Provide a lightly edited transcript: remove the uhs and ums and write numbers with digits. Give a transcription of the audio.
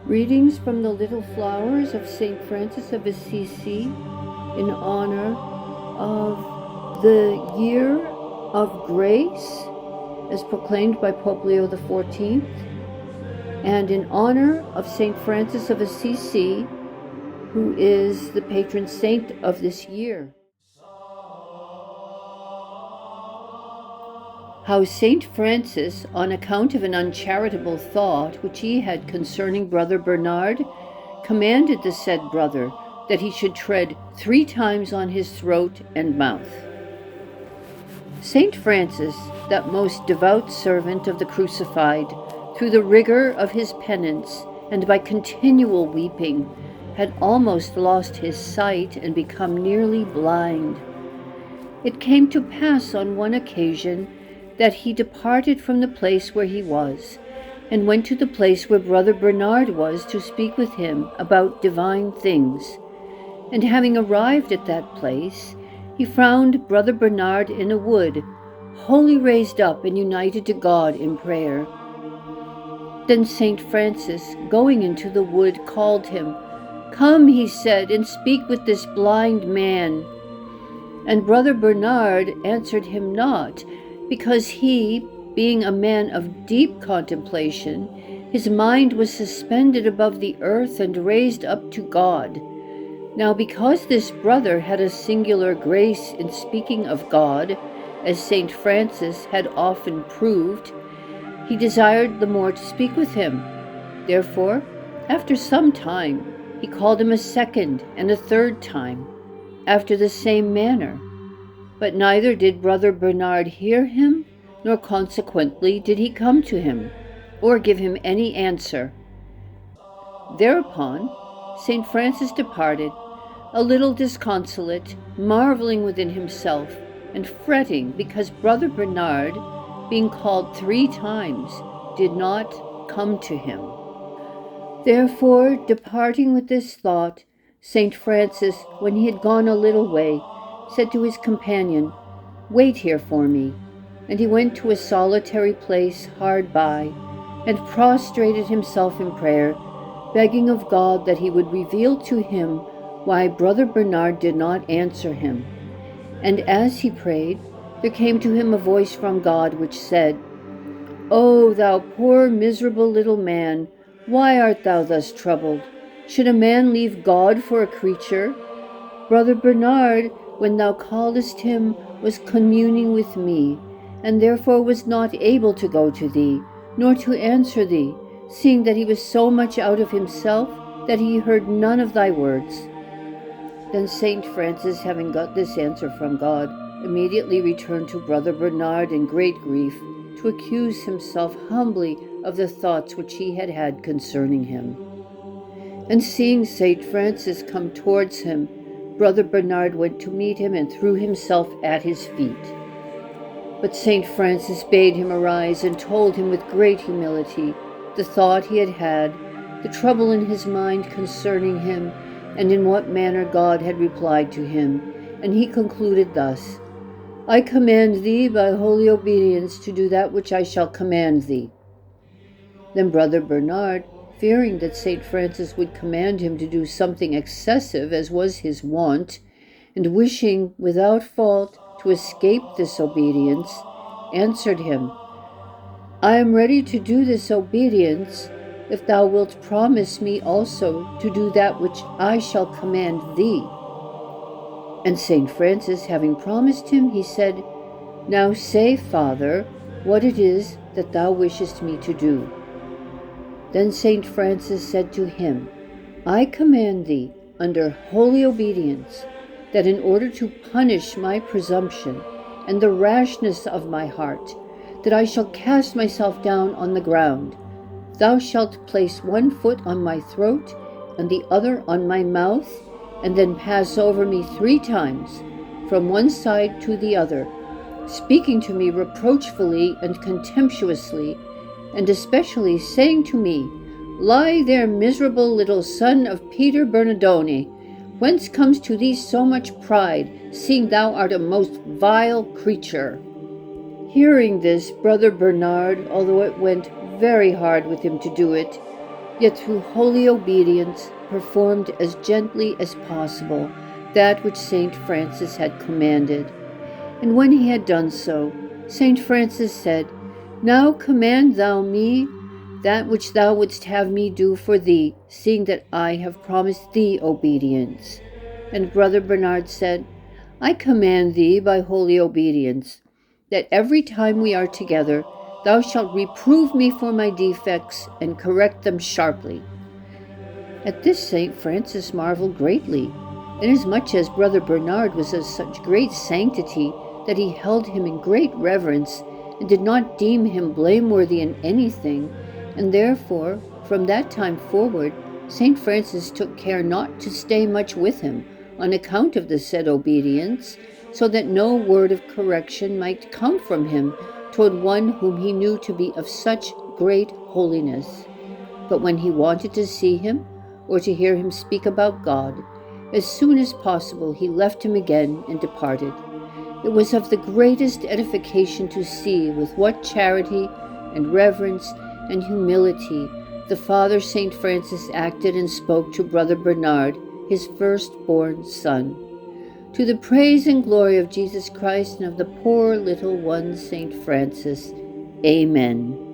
Readings from the Little Flowers of St. Francis of Assisi in honor of the Year of Grace as proclaimed by Pope Leo XIV, and in honor of St. Francis of Assisi, who is the patron saint of this year. How St. Francis, on account of an uncharitable thought which he had concerning Brother Bernard, commanded the said brother that he should tread 3 times on his throat and mouth. St. Francis, that most devout servant of the crucified, through the rigor of his penance and by continual weeping, had almost lost his sight and become nearly blind. It came to pass on one occasion that he departed from the place where he was, and went to the place where Brother Bernard was to speak with him about divine things. And having arrived at that place, he found Brother Bernard in a wood, wholly raised up and united to God in prayer. Then St. Francis, going into the wood, called him. "Come," he said, "and speak with this blind man." And Brother Bernard answered him not, because he, being a man of deep contemplation, his mind was suspended above the earth and raised up to God. Now because this brother had a singular grace in speaking of God, as St. Francis had often proved, he desired the more to speak with him. Therefore, after some time, he called him a second and a third time, after the same manner. But neither did Brother Bernard hear him, nor consequently did he come to him, or give him any answer. Thereupon St. Francis departed, a little disconsolate, marveling within himself, and fretting because Brother Bernard, being called 3 times, did not come to him. Therefore, departing with this thought, St. Francis, when he had gone a little way, said to his companion, "Wait here for me." And he went to a solitary place hard by, and prostrated himself in prayer, begging of God that he would reveal to him why Brother Bernard did not answer him. And as he prayed, there came to him a voice from God which said, "O thou poor miserable little man, why art thou thus troubled? Should a man leave God for a creature? Brother Bernard, when thou calledst him, was communing with me, and therefore was not able to go to thee, nor to answer thee, seeing that he was so much out of himself that he heard none of thy words." Then St. Francis, having got this answer from God, immediately returned to Brother Bernard in great grief, to accuse himself humbly of the thoughts which he had had concerning him. And seeing St. Francis come towards him, Brother Bernard went to meet him and threw himself at his feet. But St. Francis bade him arise and told him with great humility the thought he had had, the trouble in his mind concerning him, and in what manner God had replied to him. And he concluded thus, "I command thee by holy obedience to do that which I shall command thee." Then Brother Bernard, fearing that St. Francis would command him to do something excessive as was his wont, and wishing without fault to escape this obedience, answered him, "I am ready to do this obedience, if thou wilt promise me also to do that which I shall command thee." And St. Francis, having promised him, he said, "Now say, Father, what it is that thou wishest me to do." Then St. Francis said to him, "I command thee, under holy obedience, that in order to punish my presumption and the rashness of my heart, that I shall cast myself down on the ground. Thou shalt place 1 foot on my throat and the other on my mouth, and then pass over me 3 times, from one side to the other, speaking to me reproachfully and contemptuously, and especially saying to me, 'Lie there, miserable little son of Peter Bernardone, whence comes to thee so much pride, seeing thou art a most vile creature?'" Hearing this, Brother Bernard, although it went very hard with him to do it, yet through holy obedience performed as gently as possible that which St. Francis had commanded. And when he had done so, St. Francis said, "Now command thou me that which thou wouldst have me do for thee, seeing that I have promised thee obedience." And Brother Bernard said, "I command thee by holy obedience, that every time we are together, thou shalt reprove me for my defects and correct them sharply." At this St. Francis marveled greatly, inasmuch as Brother Bernard was of such great sanctity that he held him in great reverence and did not deem him blameworthy in anything, and therefore, from that time forward, St. Francis took care not to stay much with him on account of the said obedience, so that no word of correction might come from him toward one whom he knew to be of such great holiness. But when he wanted to see him, or to hear him speak about God, as soon as possible he left him again and departed. It was of the greatest edification to see with what charity and reverence and humility the Father St. Francis acted and spoke to Brother Bernard, his firstborn son. To the praise and glory of Jesus Christ and of the poor little one St. Francis. Amen.